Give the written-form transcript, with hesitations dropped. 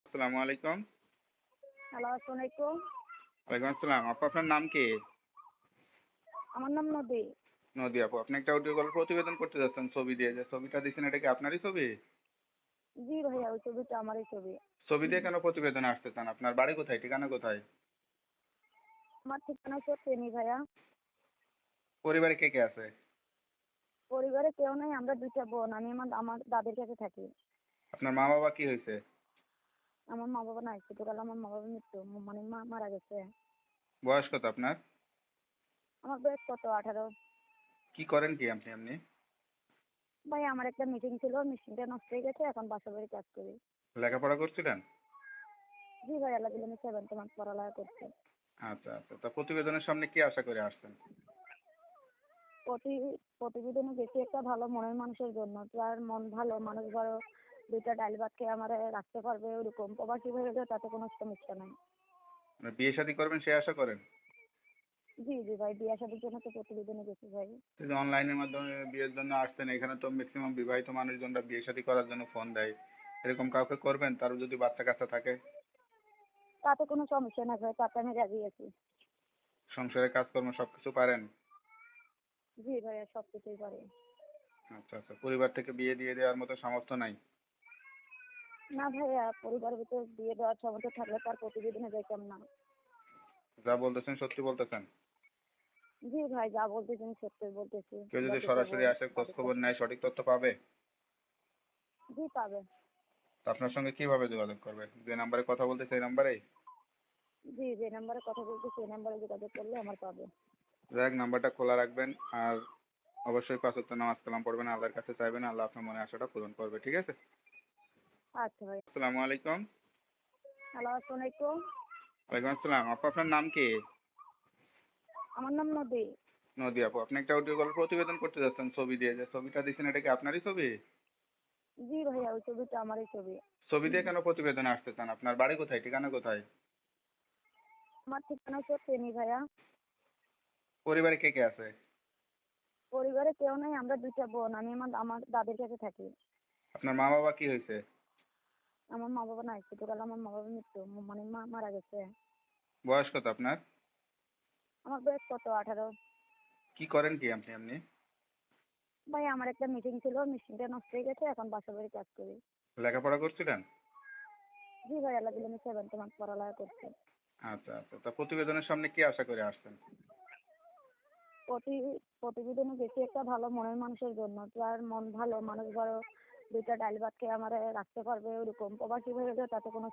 আসসালামু আলাইকুম। হ্যালো, আসসালামু আলাইকুম। ওয়ালাইকুম আসসালাম। আপু আপনার নাম কি? আমার নাম নদী। নদী আপু। আপনি একটা অডিও কল প্রতিবেদন করতে যাচ্ছেন ছবি দিয়ে। যে ছবিটা দিচ্ছেন এটা কি আপনারই ছবি? জি ভাইয়া, ওই ছবিটা আমারই ছবি। ছবি দিয়ে কেন প্রতিবেদনে আসতে চান? আপনার বাড়ি কোথায়? ঠিকানা কোথায়? আমার ঠিকানা হচ্ছে ফেনী ভাইয়া। পরিবারে কে কে আছে? পরিবারে কেউ নাই, আমরা দুইটা বোন। আমি আমার আমার দাদির কাছে থাকি। আপনার মা বাবা কি হয়েছে? আমার মা বাবা নাই, ছোটবেলা আমার মা বাবা মৃত্যু, মানে মা মারা গেছে। বয়স কত আপনার? আমার বয়স কত, 18। কি করেন কি আপনি এমনি? ভাই আমার একটা মিটিং ছিল, মিটিংটা নষ্ট হয়ে গেছে, এখন বাসা বাড়ি কাজ করি। লেখাপড়া করছিলেন? জি ভাই, আল্লাহ দিলে আমি 7th মাস পড়ালেখা করছি। আচ্ছা আচ্ছা। তা প্রতিবেদনের সামনে কি আশা করে আসছেন? প্রতি প্রতিবেদনে বেশি একটা ভালো মনের মানুষের জন্য, যার মন ভালো, মানুষ বড়, দুইটা ডাল ভাত খেয়ে আমার রাখতে পারবে, ওরকম প্রবাসী হয়ে গেলে তাতে কোনো সমস্যা নাই। মানে বিয়ে শাদী করবেন সেই আশা করেন? জি, জি ভাই, বিয়ে শাদীর জন্য তো প্রতিবেদনে গেছি ভাই। এই যে অনলাইনের মাধ্যমে বিয়ের জন্য আসছেন, এখানে তো ম্যাক্সিমাম বিবাহিত মানুষজনরা বিয়ে শাদী করার জন্য ফোন দেয়। এরকম কাউকে করবেন? তারও যদি বাচ্চা কাচ্চা থাকে? তাতে কোনো সমস্যা না ভাই, তাতে আমি রাজি আছি। সংসারের কাজকর্ম সবকিছু পারেন? জি ভাইয়া, সব কিছুই পারি। আচ্ছা আচ্ছা। পরিবার থেকে বিয়ে দিয়ে দেওয়ার মতো সামর্থ্য নাই? না ভাইয়া, পরিবারের ভিতর বিয়ে দেওয়ার ক্ষমতা থাকলে তার প্রতিবেদনে যাইতাম না। যা বলতেছেন সত্যি বলতেছেন? জি ভাই, যা বলতেছি আমি সত্যি বলতেছি। কেউ আমরা যদি দুটো সরাসরি বোন, আসে খোঁজ দাদির খবর কাছে। নেয় সঠিক তথ্য পাবে? জি পাবে। তো আপনার সঙ্গে কিভাবে যোগাযোগ করবে? যে নাম্বারে কথা বলতে সেই নাম্বারেই? জি, যে নাম্বারে কথা বলছি সেই নাম্বারে যোগাযোগ করলে আমার পাবে। যাই হোক, নাম্বারটা খোলা রাখবেন। আর অবশ্যই ৫ ওয়াক্ত নামাজ কালাম পড়বেন, আল্লাহর কাছে চাইবেন, আল্লাহ আপনার মনের আশাটা পূরণ করবে। ঠিক আছে? আচ্ছা ভাই। আসসালামু আলাইকুম। হ্যালো, আসসালামু আলাইকুম। ওয়ালাইকুম আসসালাম। আপু আপনার নাম কি? আমার নাম নদী। নদী আপু। আপনি একটা অডিও কল প্রতিবেদন করতে যাচ্ছেন ছবি দিয়ে। যে ছবিটা দিচ্ছেন এটা কি আপনারই ছবি? জি ভাইয়া, ওই ছবিটা আমারই ছবি। ছবি দিয়ে কেন প্রতিবেদনে আসতে চান? আপনার বাড়ি কোথায়? ঠিকানা কোথায়? আমার ঠিকানা হচ্ছে ফেনী ভাইয়া। পরিবারে কে কে আছে? পরিবারে কেউ নাই, আমরা দুইটা বোন। আমি আমার দাদির কাছে থাকি। আপনার মা বাবা কি হয়েছে? আমার মা বাবা নাই, ছোটবেলা আমার মা বাবা মৃত্যু, মানে মা মারা গেছে। বয়স কত আপনার? আমার বয়স কত, 18। কি করেন কি আপনি এমনি? ভাই আমার একটা মিটিং ছিল, মিটিংটা নষ্ট হয়ে গেছে, এখন বাসা বাড়ি কাজ করি। লেখাপড়া করছিলেন? জি ভাই, আল্লাহ দিলে আমি 7th মাস পড়ালেখা করছি। আচ্ছা আচ্ছা। তা প্রতিবেদনের সামনে কি আশা করে আসছেন? প্রতি প্রতিবেদনে বেশি একটা ভালো মনের মানুষের জন্য, যার মন ভালো, মানুষ বড়, দুইটা ডাল ভাত খেয়ে আমার রাখতে পারবে, ওরকম প্রবাসী হয়ে গেলে তাতে কোনো